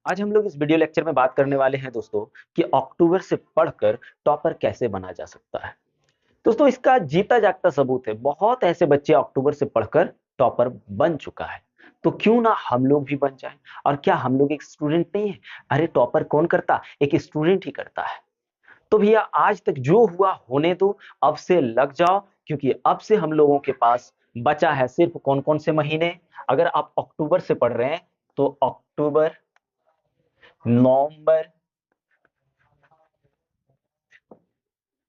आज हम लोग इस वीडियो लेक्चर में बात करने वाले हैं दोस्तों कि अक्टूबर से पढ़कर टॉपर कैसे बना जा सकता है। दोस्तों इसका जीता जागता सबूत है, बहुत ऐसे बच्चे अक्टूबर से पढ़कर टॉपर बन चुका है। तो क्यों ना हम लोग भी बन जाएं। और क्या हम लोग एक स्टूडेंट नहीं है? अरे टॉपर कौन करता, एक स्टूडेंट ही करता है। तो भैया आज तक जो हुआ होने दो, अब से लग जाओ, क्योंकि अब से हम लोगों के पास बचा है सिर्फ कौन कौन से महीने। अगर आप अक्टूबर से पढ़ रहे हैं तो अक्टूबर, नवंबर,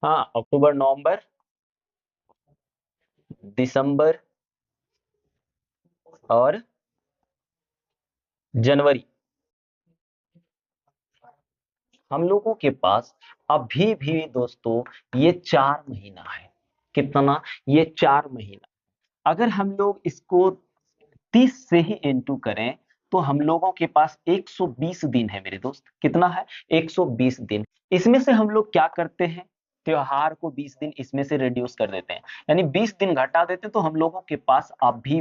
हाँ अक्टूबर, नवंबर, दिसंबर और जनवरी। हम लोगों के पास अभी भी दोस्तों ये 4 महीना है। कितना? ये 4 महीना। अगर हम लोग इसको 30 से ही इंटू करें तो हम लोगों के पास 120 दिन है मेरे दोस्त। कितना है? 120 दिन। इसमें से हम लोग क्या करते हैं, त्योहार को 20 दिन इसमें से रिड्यूस कर देते हैं, यानी 20 दिन घटा देते हैं। तो हम लोगों के पास अभी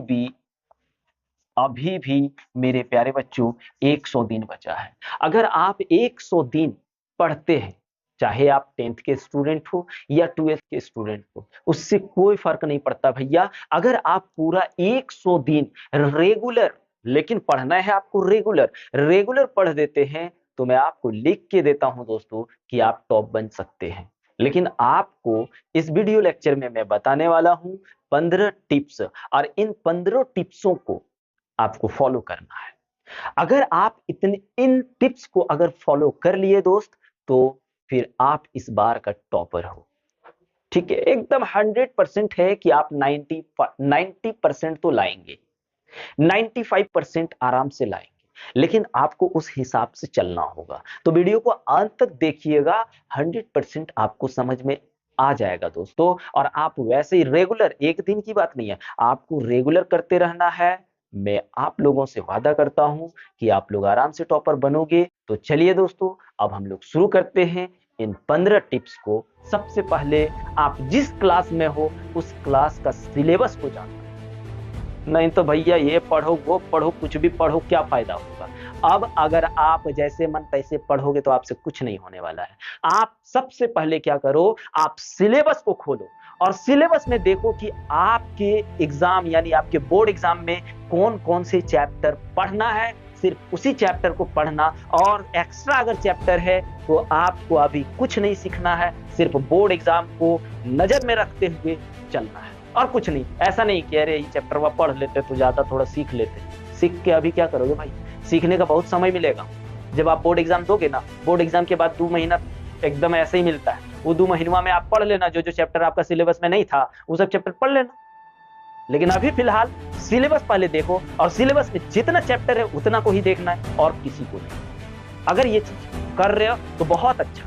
भी मेरे प्यारे बच्चों 100 दिन बचा है। अगर आप 100 दिन पढ़ते हैं, चाहे आप 10th के स्टूडेंट हो या 12th के स्टूडेंट हो, उससे कोई फर्क नहीं पड़ता भैया। अगर आप पूरा 100 दिन रेगुलर, लेकिन पढ़ना है आपको रेगुलर रेगुलर पढ़ देते हैं, तो मैं आपको लिख के देता हूं दोस्तों कि आप टॉप बन सकते हैं। लेकिन आपको इस वीडियो लेक्चर में मैं बताने वाला हूं 15 टिप्स, और इन 15 टिप्सों को आपको फॉलो करना है। अगर आप इतने इन टिप्स को अगर फॉलो कर लिए दोस्त, तो फिर आप इस बार का टॉपर हो। ठीक है, एकदम 100% है कि आप 90% तो लाएंगे, 95% आराम से लाएंगे। लेकिन आपको उस हिसाब से चलना होगा। तो वीडियो को अंत तक देखिएगा, 100% आपको समझ में आ जाएगा दोस्तों। और आप वैसे ही रेगुलर, एक दिन की बात नहीं है, आपको रेगुलर करते रहना है। मैं आप लोगों से वादा करता हूं कि आप लोग आराम से टॉपर बनोगे। तो चलिए दोस्तों, अब हम लोग शुरू करते हैं इन 15 टिप्स को। सबसे पहले, आप जिस क्लास में हो उस क्लास का सिलेबस को जानना। नहीं तो भैया ये पढ़ो वो पढ़ो, कुछ भी पढ़ो, क्या फायदा होगा। अब अगर आप जैसे मन तैसे पढ़ोगे तो आपसे कुछ नहीं होने वाला है। आप सबसे पहले क्या करो, आप सिलेबस को खोलो और सिलेबस में देखो कि आपके एग्जाम यानी आपके बोर्ड एग्जाम में कौन कौन से चैप्टर पढ़ना है। सिर्फ उसी चैप्टर को पढ़ना, और एक्स्ट्रा अगर चैप्टर है तो आपको अभी कुछ नहीं सीखना है, सिर्फ बोर्ड एग्जाम को नजर में रखते हुए चलना है और कुछ नहीं। ऐसा नहीं कि अरे ये चैप्टर वह पढ़ लेते तो ज्यादा थोड़ा सीख लेते। सीख के अभी क्या करोगे भाई? सीखने का बहुत समय मिलेगा। जब आप बोर्ड एग्जाम दोगे ना, बोर्ड एग्जाम के बाद 2 महीना एकदम ऐसे ही मिलता है। वो 2 महीनों में आप पढ़ लेना, जो जो चैप्टर आपका सिलेबस में नहीं था वो सब चैप्टर पढ़ लेना। लेकिन अभी फिलहाल सिलेबस पहले देखो, और सिलेबस में जितना चैप्टर है उतना को ही देखना है और किसी को नहीं। अगर ये चीज कर रहे हो तो बहुत अच्छा,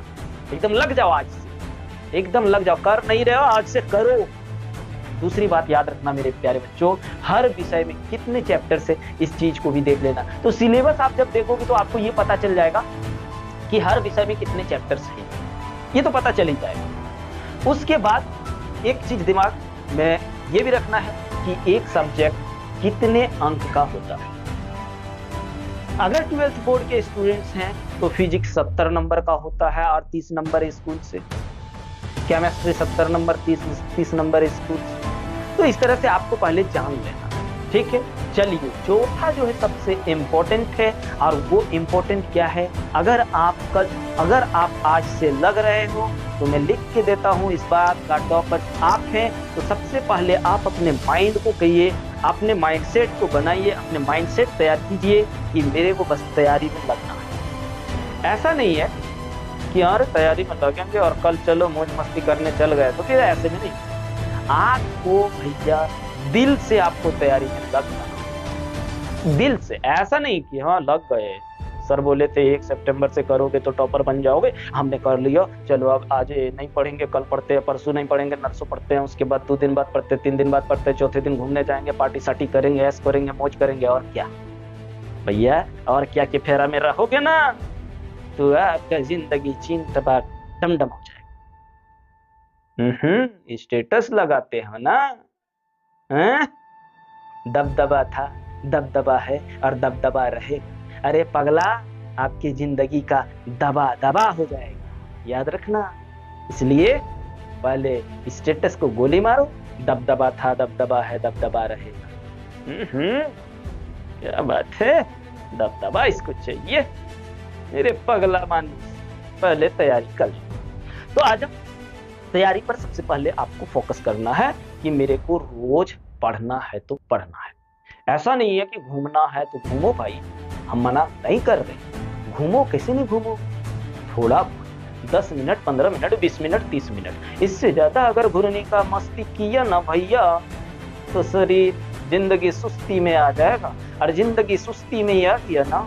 एकदम लग जाओ आज से, एकदम लग जाओ। कर नहीं रहे हो, आज से करो। दूसरी बात याद रखना मेरे प्यारे बच्चों, हर विषय में कितने चैप्टर्स है इस चीज को भी देख लेना। तो सिलेबस आप जब देखोगे तो आपको ये पता चल जाएगा कि हर विषय में कितने चैप्टर्स हैं, ये तो पता चल ही जाएगा। उसके बाद एक चीज दिमाग में ये भी रखना है कि एक सब्जेक्ट कितने अंक का होता है। अगर 12th बोर्ड के स्टूडेंट्स हैं तो फिजिक्स 70 नंबर का होता है और 30 नंबर स्कूल से, केमिस्ट्री 70 नंबर, 30 नंबर स्कूल से। तो इस तरह से आपको पहले जान लेना, ठीक है। चलिए, चौथा जो है सबसे इंपॉर्टेंट है, और वो इंपॉर्टेंट क्या है, अगर आप आज से लग रहे हो तो मैं लिख के देता हूं इस बार का टॉपर आप हैं। तो सबसे पहले आप अपने माइंड को कहिए, अपने माइंडसेट को बनाइए, अपने माइंडसेट तैयार कीजिए कि मेरे को बस तैयारी में लगना है। ऐसा नहीं है कि यार तैयारी में लगेंगे और कल चलो मौज मस्ती करने चल गए, तो फिर ऐसे में नहीं। आपको भैया दिल से आपको तैयारी में लगना, दिल से। ऐसा नहीं कि हाँ लग गए, सर बोले थे 1 सितंबर से करोगे तो टॉपर बन जाओगे, हमने कर लिया, चलो अब आज नहीं पढ़ेंगे, कल पढ़ते हैं, परसों नहीं पढ़ेंगे, नरसों पढ़ते हैं, उसके बाद 2 दिन बाद पढ़ते, 3 दिन बाद पढ़ते, चौथे दिन घूमने जाएंगे, पार्टी सार्टी करेंगे, ऐश करेंगे, मौज करेंगे। और क्या भैया, और क्या के फेरा में रहोगे ना तो आपका जिंदगी चिंता डमडम हो जाएगा। स्टेटस लगाते हो ना, हैं? दबदबा था, दबदबा है और दबदबा रहेगा। अरे पगला, आपकी जिंदगी का दबा दबा हो जाएगा, याद रखना। इसलिए पहले स्टेटस को गोली मारो, दबदबा था दबदबा है दबदबा रहेगा। क्या बात है, दबदबा इसको चाहिए मेरे पगला मानुस, पहले तैयारी कर लो। तो आज तैयारी पर सबसे पहले आपको फोकस करना है कि मेरे को रोज पढ़ना है तो पढ़ना है। ऐसा नहीं है कि घूमना है तो घूमो भाई, हम मना नहीं कर रहे, घूमो, कैसे नहीं घूमो, थोड़ा 10 मिनट 15 मिनट 20 मिनट 30 मिनट, इससे ज्यादा अगर घूमने का मस्ती किया ना भैया तो शरीर जिंदगी सुस्ती में आ जाएगा। और जिंदगी सुस्ती में आ गया ना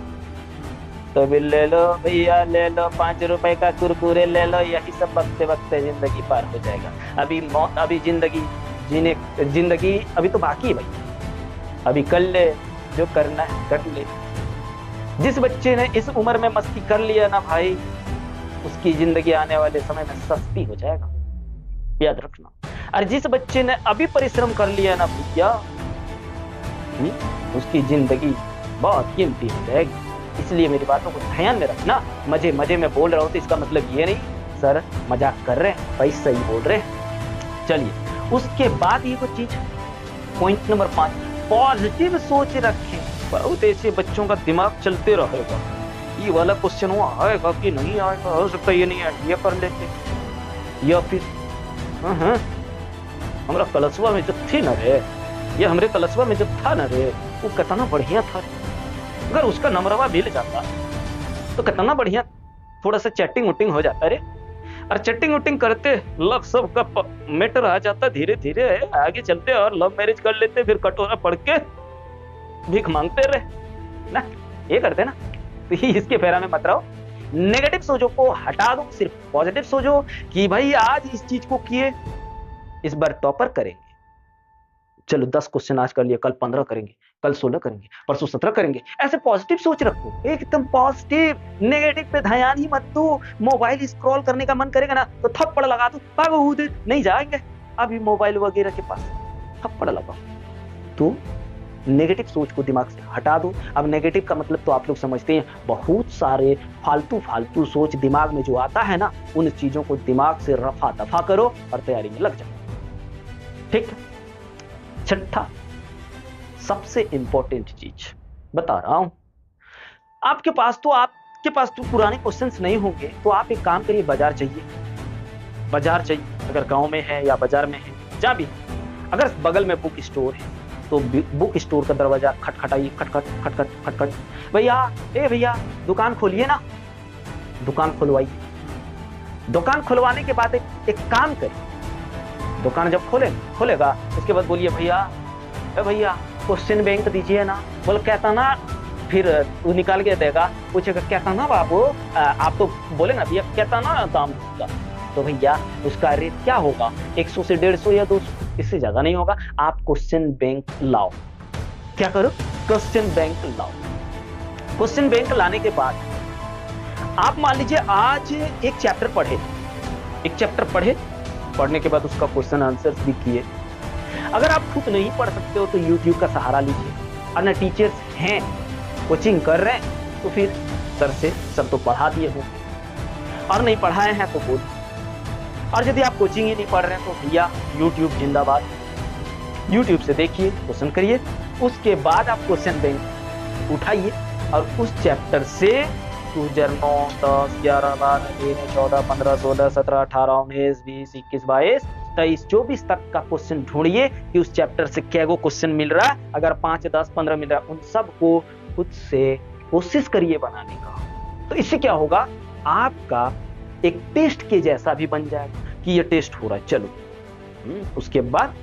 तो भी ले लो भैया, ले लो 5 रुपए का कुरकुरे ले लो, यही सब वक्ते वक्ते जिंदगी पार हो जाएगा। अभी जिंदगी अभी तो बाकी है भाई, अभी कर ले जो करना है कर ले। जिस बच्चे ने इस उम्र में मस्ती कर लिया ना भाई, उसकी जिंदगी आने वाले समय में सस्ती हो जाएगा, याद रखना। और जिस बच्चे ने अभी परिश्रम कर लिया ना भैया, उसकी जिंदगी बहुत कीमती हो जाएगी। इसलिए मेरी बातों को ध्यान में रखना। मजे मजे में बोल रहा हूं तो इसका मतलब ये नहीं सर मजाक कर रहे हैं, भाई सही बोल रहे हैं। चलिए उसके बाद ये वो चीज, पॉइंट नंबर 5, पॉजिटिव सोच रखें। बहुत ऐसे बच्चों का दिमाग चलते रहेगा, ये वाला क्वेश्चन वो आएगा कि नहीं आएगा, हो सकता है ये नहीं आए, ये कर लेते, या फिर हमारा कलशवा में जो थी न रे, ये हमारे कलशवा में जो था न रे, वो कितना बढ़िया था, अगर उसका नंबरवा मिल जाता तो कितना बढ़िया, थोड़ा सा चैटिंग उटिंग हो जाता रे। और चैटिंग उटिंग करते लव सब का मैटर आ जाता, धीरे धीरे आगे चलते और लव मैरिज कर लेते, फिर कटोरा पड़ के भीख मांगते रहे ना, ये करते ना। तो इसके फेरा में मत रहो, नेगेटिव सोचो को हटा दो, सिर्फ पॉजिटिव सोचो कि भाई आज इस चीज को किए, इस बार टॉपर करेंगे। चलो 10 क्वेश्चन आज कर लिए, कल 15 करेंगे, कल 16 करेंगे, परसों 17 करेंगे। ऐसे पॉजिटिव सोच रखो, एकदम पॉजिटिव, नेगेटिव पे ध्यान ही मत दो। मोबाइल स्क्रॉल करने का मन करेगा ना तो थप्पड़ लगा दो, भागो उधर, नहीं जाएंगे अभी मोबाइल वगैरह के पास, थप्पड़ लगाओ। तो नेगेटिव सोच को दिमाग से हटा दो। अब नेगेटिव का मतलब तो आप लोग समझते हैं, बहुत सारे फालतू सोच दिमाग में जो आता है ना, उन चीजों को दिमाग से रफा दफा करो और तैयारी में लग जाओ, ठीक है। छठा सबसे इंपॉर्टेंट चीज बता रहा हूं, आपके पास तो पुराने क्वेश्चंस नहीं होंगे, तो आप एक काम करिए, बाजार चाहिए, अगर गांव में है या बाजार में है, जहां भी, अगर बगल में बुक स्टोर है तो बुक स्टोर का दरवाजा खटखटाइए, खटखट, भैया दुकान खोलिए ना, दुकान खुलवाइए। दुकान खुलवाने के बाद एक काम करिए, दुकान जब खोलेगा उसके बाद बोलिए भैया क्वेश्चन बैंक दीजिए ना, बोल कहता ना, फिर वो निकाल के देगा, पूछेगा कहता ना बाबू, आप तो बोले ना भैया कहता ना दाम का, तो भैया उसका रेट क्या होगा, 100 से 150 या 200, इससे ज्यादा नहीं होगा। आप क्वेश्चन बैंक लाओ, क्या करो, क्वेश्चन बैंक लाओ। क्वेश्चन बैंक लाने के बाद आप मान लीजिए आज एक चैप्टर पढ़े, पढ़ने के बाद उसका क्वेश्चन आंसर्स भी किए। अगर आप खुद नहीं पढ़ सकते हो तो YouTube का सहारा लीजिए, और ना टीचर्स हैं कोचिंग कर रहे हैं तो फिर सर से सब तो पढ़ा दिए हो, और नहीं पढ़ाए हैं तो बोल। और यदि आप कोचिंग ही नहीं पढ़ रहे हैं तो भैया YouTube जिंदाबाद, YouTube से देखिए, क्वेश्चन करिए, उसके बाद आप क्वेश्चन बैंक उठाइए और उस चैप्टर से 2009, 10, 11, 12, 13, 14, 15, 16, 17, 18, 19, 20, 21, 22, 23, 24 तक का क्वेश्चन ढूंढिए कि उस चैप्टर से क्या वो क्वेश्चन मिल रहा है। अगर 5, 10, 15 मिल रहा है, उन सब को खुद से कोशिश करिए बनाने का। तो इससे क्या होगा, आपका एक टेस्ट के जैसा भी बन जाएगा कि ये टेस्ट हो रहा है, चलो उसके बाद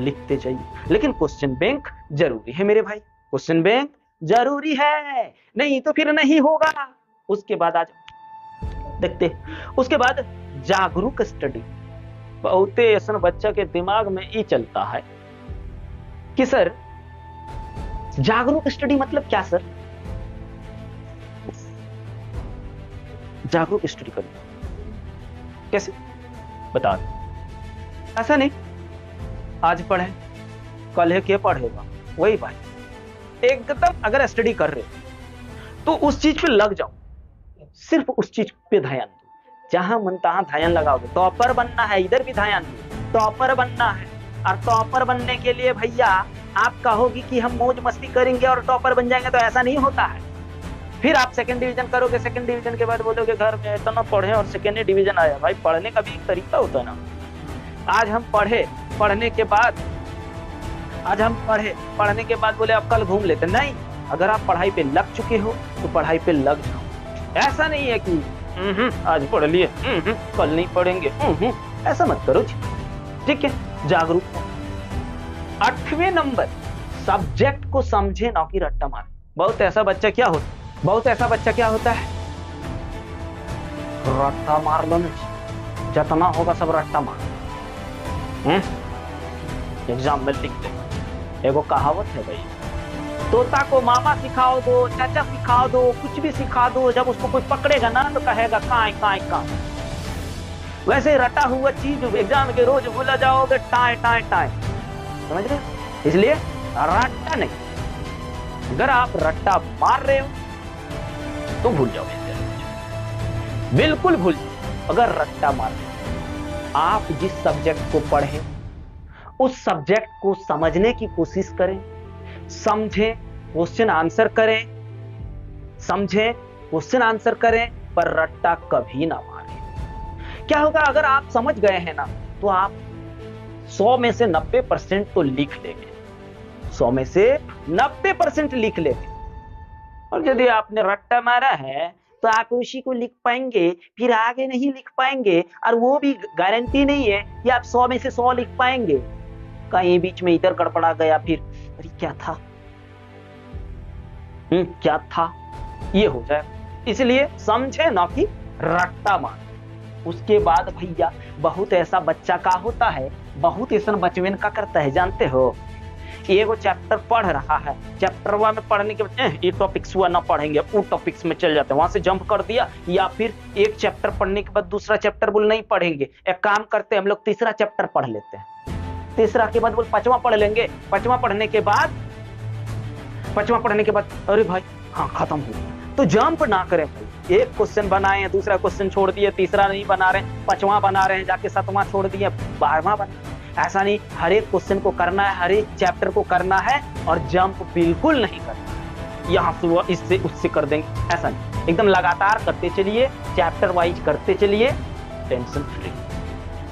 लिखते जाइए। लेकिन क्वेश्चन बैंक जरूरी है मेरे भाई, क्वेश्चन बैंक जरूरी है, नहीं तो फिर नहीं होगा। उसके बाद आज देखते, उसके बाद जागरूक स्टडी। बहुत ऐसा बच्चा के दिमाग में ये चलता है कि सर जागरूक स्टडी मतलब क्या सर, जागरूक स्टडी करिए, कैसे बता दो। ऐसा नहीं आज पढ़े कल है क्या पढ़ेगा, वही भाई एकदम। अगर स्टडी कर रहे तो उस चीज पे लग जाओ, सिर्फ उस चीज पे ध्यान दो, जहां मन तहां ध्यान लगाओगे। टॉपर बनना है, इधर भी ध्यान दो, टॉपर बनना है। और टॉपर बनने के लिए भैया आप कहोगे कि हम मौज मस्ती करेंगे और टॉपर बन जाएंगे, तो ऐसा नहीं होता है। फिर आप सेकंड डिवीजन करोगे, सेकंड डिवीजन के बाद बोलोगे घर में इतना पढ़े और सेकंड डिवीजन आया। भाई पढ़ने का भी एक तरीका होता है ना। आज हम पढ़े, पढ़ने के बाद बोले अब कल घूम लेते, नहीं। अगर आप पढ़ाई पे लग चुके हो तो पढ़ाई पे लग जाओ। ऐसा नहीं है कि आज पढ़ लिए कल नहीं पढ़ेंगे, ऐसा मत करो जी, ठीक है। जागरूक हो। 8वें नंबर, सब्जेक्ट को समझे ना कि रट्टा मारे। बहुत ऐसा बच्चा क्या होता है, रट्टा मार लो ना, जितना होगा सब रट्टा मार, एग्जाम में लिख दे। एगो कहावत है भाई, तोता को मामा सिखाओ दो, चाचा सिखाओ दो, कुछ भी सिखा दो, जब उसको कोई पकड़ेगा ना तो कहेगा काए काए काए। वैसे रटा हुआ चीज एग्जाम के रोज भूला जाओगे, टाए टाए टाए, समझ रहे? इसलिए रट्टा नहीं। अगर आप रट्टा मार रहे हो तो भूल जाओ, बिल्कुल भूल जाओ। अगर रट्टा मार रहे हो, आप जिस सब्जेक्ट को पढ़े उस सब्जेक्ट को समझने की कोशिश करें, समझें, क्वेश्चन आंसर करें, पर रट्टा कभी ना मारें। क्या होगा अगर आप समझ गए हैं ना, तो आप 100 में से 90% तो लिख लेंगे, 100 में से 90% लिख लेंगे। और यदि आपने रट्टा मारा है तो आप उसी को लिख पाएंगे, फिर आगे नहीं लिख पाएंगे, और वो भी गारंटी नहीं है कि आप 100 में से 100 लिख पाएंगे। कहीं बीच में इधर गड़बड़ा गया, फिर अरे क्या था, ये हो जाए। इसलिए समझे ना कि रट्टा मार। उसके बाद भैया बहुत ऐसा बच्चा का होता है, बहुत ऐसा बचवन का करता है, जानते हो। एगो चैप्टर पढ़ रहा है, चैप्टर 1 में पढ़ने के बाद ये टॉपिक्स हुआ ना पढ़ेंगे, वो टॉपिक्स में चल जाते हैं, वहां से जंप कर दिया। या फिर एक चैप्टर पढ़ने के बाद दूसरा चैप्टर बोल नहीं पढ़ेंगे, एक काम करते हैं हम लोग तीसरा चैप्टर पढ़ लेते हैं, तीसरा के बाद बोल पांचवा पढ़ लेंगे, पांचवा पढ़ने के बाद अरे भाई हाँ खत्म हो गया। तो जंप ना करें भाई, एक क्वेश्चन बनाए, दूसरा क्वेश्चन छोड़ दिए, तीसरा नहीं बना रहे, पांचवा बना रहे हैं, जाके 7वां छोड़ दिए, 12वां बना। ऐसा नहीं, हर एक क्वेश्चन को करना है, हर एक चैप्टर को करना है, और जंप बिल्कुल नहीं करना। यहाँ से इससे उससे कर देंगे, ऐसा नहीं। एकदम लगातार करते चलिए, चैप्टर वाइज करते चलिए, टेंशन फ्री,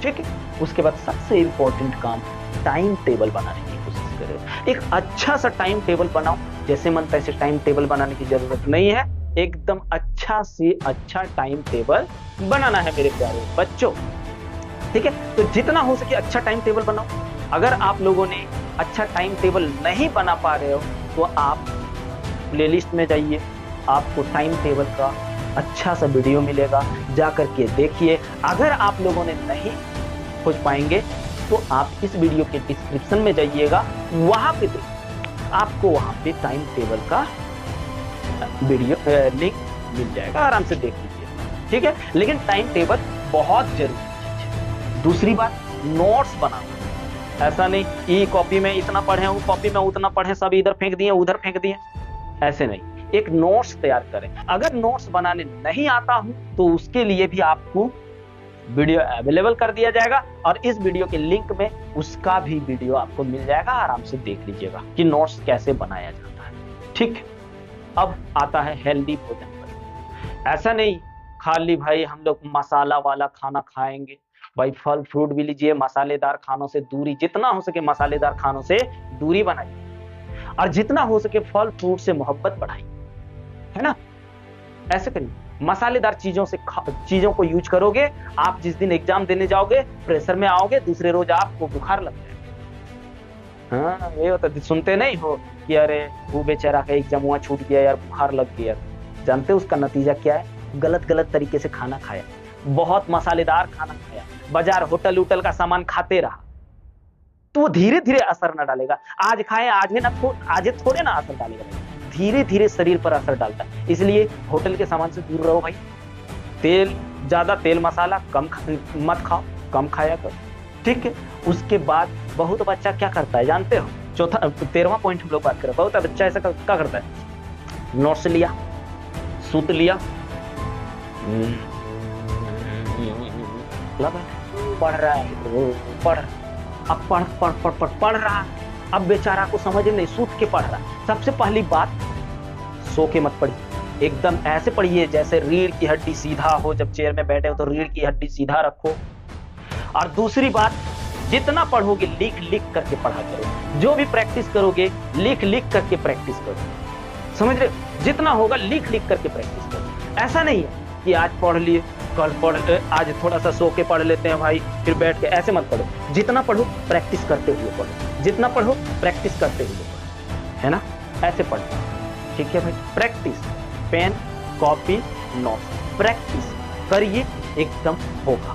ठीक है। उसके बाद सबसे इंपॉर्टेंट काम, टाइम टेबल बनाने की कोशिश करें। एक अच्छा सा टाइम टेबल बनाओ, जैसे मन तैसे टाइम टेबल बनाने की जरूरत नहीं है, एकदम अच्छा से अच्छा टाइम टेबल बनाना है मेरे प्यारे बच्चों, ठीक है। तो जितना हो सके अच्छा टाइम टेबल बनाओ। अगर आप लोगों ने अच्छा टाइम टेबल नहीं बना पा रहे हो तो आप प्लेलिस्ट में जाइए, आपको टाइम टेबल का अच्छा सा वीडियो मिलेगा, जा करके देखिए। अगर आप लोगों ने नहीं खोज पाएंगे तो आप इस वीडियो के डिस्क्रिप्शन में जाइएगा, वहां पे आपको वहां पे टाइम टेबल का वीडियो लिंक मिल जाएगा, आराम से देख लीजिए, ठीक है। लेकिन टाइम टेबल बहुत जरूरी चीज है। दूसरी बात, नोट्स बनाना। ऐसा नहीं ई कॉपी में इतना पढ़े, वो कॉपी में उतना पढ़े, सब इधर फेंक दिए उधर फेंक दिए, ऐसे नहीं। एक नोट्स तैयार करें। अगर नोट्स बनाने नहीं आता हूं तो उसके लिए भी आपको वीडियो अवेलेबल कर दिया जाएगा, और इस वीडियो के लिंक में उसका भी वीडियो आपको मिल जाएगा, आराम से देख लीजिएगा कि नोट्स कैसे बनाया जाता है, ठीक। अब आता है हेल्दी भोजन पर। ऐसा नहीं खाली भाई हम लोग मसाला वाला खाना खाएंगे, भाई फल फ्रूट भी लीजिए, मसालेदार खानों से दूरी, जितना हो सके मसालेदार खानों से दूरी बनाइए, और जितना हो सके फल फ्रूट से मोहब्बत बढ़ाइए, है ना। ऐसे करिए, मसालेदार चीजों को यूज करोगे, आप जिस दिन एग्जाम देने जाओगे प्रेशर में आओगे, दूसरे रोज आपको बुखार लग जाएगा। हाँ ये होता, सुनते नहीं हो कि अरे वो बेचारा का एग्जाम वहां छूट गया यार, बुखार लग गया। जानते हो उसका नतीजा क्या है? गलत तरीके से खाना खाया, बहुत मसालेदार खाना खाया, बाजार होटल उटल का सामान खाते रहा, तो वो धीरे धीरे असर न डालेगा। आज खाए आज थोड़े ना असर डालेगा, धीरे धीरे शरीर पर असर डालता है। इसलिए होटल के सामान से दूर रहो भाई। ज्यादा तेल मसाला कम मत खाओ, कम खाया करो, ठीक है। उसके बाद बहुत बच्चा क्या करता है जानते हो? 13वां पॉइंट हम लोग बात कर रहे हैं। बहुत बच्चा ऐसा क्या करता है, नोट्स लिया, सूत लिया, पढ़ रहा है, पढ़, अब पढ़ रहा है। अब बेचारा को समझ नहीं, सूत के पढ़ रहा। सबसे पहली बात, सो के मत पढ़िए, एकदम ऐसे पढ़िए जैसे रीढ़ की हड्डी सीधा हो। जब चेयर में बैठे हो तो रीढ़ की हड्डी सीधा रखो। और दूसरी बात, जितना पढ़ोगे लिख लिख करके पढ़ा करो। जो भी प्रैक्टिस करोगे लिख लिख करके प्रैक्टिस करो, समझ रहे हो? जितना होगा लिख लिख करके प्रैक्टिस करो। ऐसा नहीं है कि आज पढ़ लिए, कल पढ़, आज थोड़ा सा सो के पढ़ लेते हैं भाई, फिर बैठ के, ऐसे मत पढ़ो। जितना पढ़ो प्रैक्टिस करते हुए पढ़ो, जितना पढ़ो प्रैक्टिस करते हुए पढ़ो, है ना? ऐसे पढ़ो, ठीक है भाई? Practice, pen copy note, practice करिए, एकदम होगा।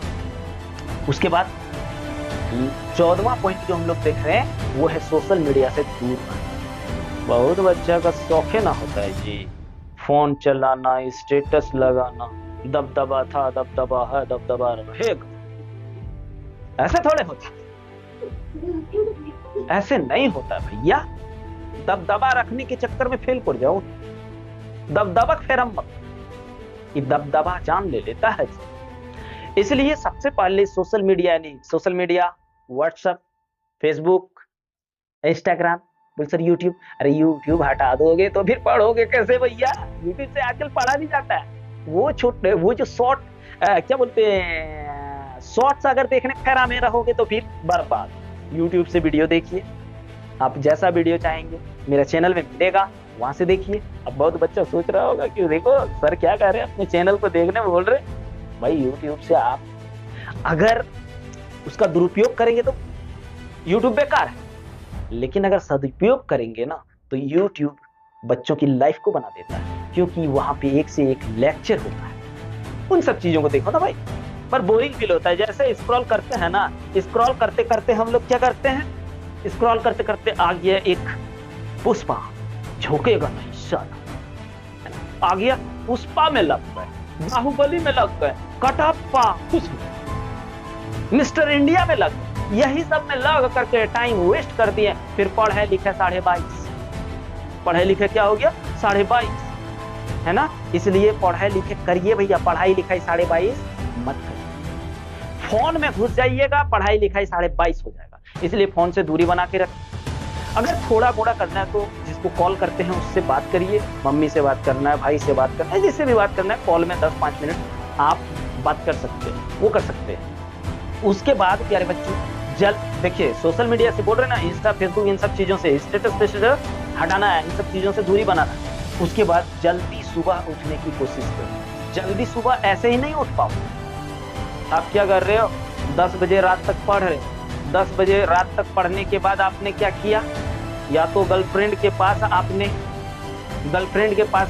उसके बाद 14वां पॉइंट जो हम लोग देख रहे हैं वो है सोशल मीडिया से दूर रहना। बहुत बच्चा का शौक ना होता है जी, फोन चलाना, स्टेटस लगाना, दबदबा था, दबदबा है, दबदबा रहेगा। ऐसे थोड़े होता, ऐसे नहीं होता भैया। दबदबा रखने के चक्कर में फेल पड़ जाओ, दबदबा फेरम मत, ये दबदबा जान ले लेता है। इसलिए सबसे पहले सोशल मीडिया नहीं, social media, WhatsApp, Facebook, Instagram, बोल सर यूट्यूब, अरे यूट्यूब हटा दोगे तो फिर पढ़ोगे कैसे भैया? यूट्यूब से आजकल पढ़ा नहीं जाता है। वो छोटे, वो जो शॉर्ट, क्या बोलते हैं, शॉर्ट्स अगर देखने फेरा में रहोगे तो फिर बर्बाद। यूट्यूब से वीडियो देखिए, आप जैसा वीडियो चाहेंगे मेरा चैनल में मिलेगा, वहां से देखिए। अब बहुत बच्चा सोच रहा होगा कि देखो सर क्या कह रहे हैं, अपने चैनल को देखने बोल रहे। भाई यूट्यूब से आप अगर उसका दुरुपयोग करेंगे तो यूट्यूब बेकार है, लेकिन अगर सदुपयोग करेंगे ना तो यूट्यूब बच्चों की लाइफ को बना देता है, क्योंकि वहां पे एक से एक लेक्चर होता है। उन सब चीजों को देखो ना भाई, पर बोरिंग फील होता है। जैसे स्क्रॉल करते हैं ना, स्क्रॉल करते करते हम लोग क्या करते हैं, स्क्रॉल करते करते आ गया एक पुष्पा, झोंकेगा नहीं साला, आ गया पुष्पा में लग गए, बाहुबली में लग गए, कटप्पा, मिस्टर इंडिया में लग गए, यही सब में लग करके टाइम वेस्ट कर दिए। फिर पढ़े लिखे 22.5, पढ़े लिखे क्या हो गया 22.5, है ना? इसलिए पढ़े लिखे करिए भैया, पढ़ाई लिखाई 22.5 मत करिए। फोन में घुस जाइएगा, पढ़ाई लिखाई 22.5 हो जाएगा। इसलिए फोन से दूरी बना के रखिए। अगर थोड़ा मोड़ा करना है तो जिसको कॉल करते हैं उससे बात करिए, मम्मी से बात करना है, भाई से बात करना है, जिससे भी बात करना है, कॉल में 10-5 मिनट आप बात कर सकते हैं, वो कर सकते हैं। उसके बाद प्यारे बच्चों, देखिए सोशल मीडिया से बोल रहे ना, इंस्टा, फेसबुक, इन सब चीजों से, स्टेटस हटाना है, इन सब चीजों से दूरी बनाना है। उसके बाद जल्दी सुबह उठने की कोशिश करो। जल्दी सुबह ऐसे ही नहीं उठ पाओ। आप क्या कर रहे हो, 10 बजे रात तक पढ़ रहे हो, 10 बजे रात तक पढ़ने के बाद आपने क्या किया, या तो गर्लफ्रेंड के पास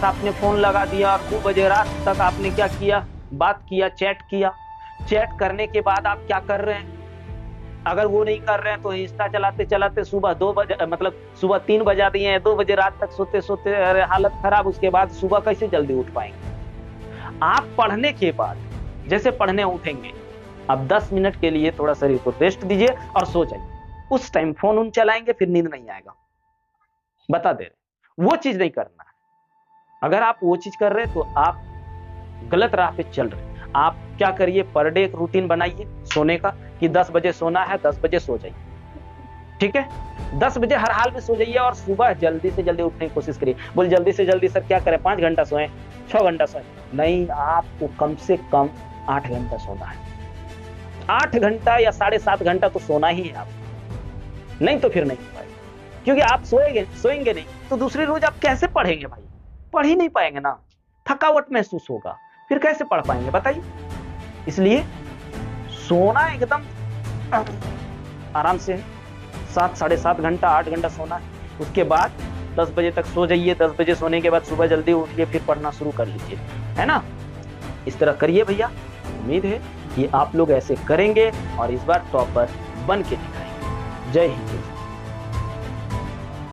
आपने फोन लगा दिया, और 2 बजे रात तक आपने क्या किया, बात किया, चैट किया। चैट करने के बाद आप क्या कर रहे हैं, अगर वो नहीं कर रहे हैं तो इंस्टा चलाते चलाते सुबह 2 बजे, मतलब सुबह 3 बजा दिए हैं, 2 बजे रात तक सोते सोते हालत खराब। उसके बाद सुबह कैसे जल्दी उठ पाएंगे? आप पढ़ने के बाद जैसे पढ़ने उठेंगे, अब 10 मिनट के लिए थोड़ा शरीर को रेस्ट दीजिए और सो जाइए। उस टाइम फोन चलाएंगे, फिर नींद नहीं आएगा, बता दे रहे। वो चीज नहीं करना है। अगर आप वो चीज कर रहे हैं तो आप गलत राह पे चल रहे हैं। आप क्या करिए, पर डे एक रूटीन बनाइए सोने का, कि 10 बजे सोना है, 10 बजे सो जाइए, ठीक है? 10 बजे हर हाल में सो जाइए, और सुबह जल्दी से जल्दी उठने की कोशिश करिए। बोल जल्दी से जल्दी सर क्या करें, 5 घंटा सोएं, 6 घंटा सोएं? नहीं, आपको कम से कम 8 घंटा सोना है। 8 घंटा या 7.5 घंटा तो सोना ही है आपको, नहीं तो फिर नहीं हो पाएगा। क्योंकि आप सोएंगे नहीं तो दूसरी रोज आप कैसे पढ़ेंगे भाई? पढ़ ही नहीं पाएंगे ना, थकावट महसूस होगा, फिर कैसे पढ़ पाएंगे बताइए? इसलिए सोना एकदम आराम से 7, 7.5 घंटा, 8 घंटा सोना है। उसके बाद 10 बजे तक सो जाइए। 10 बजे सोने के बाद सुबह जल्दी उठिए, फिर पढ़ना शुरू कर लीजिए, है ना? इस तरह करिए भैया। उम्मीद है कि आप लोग ऐसे करेंगे और इस बार टॉपर बन के दिखाएंगे। जय हिंद।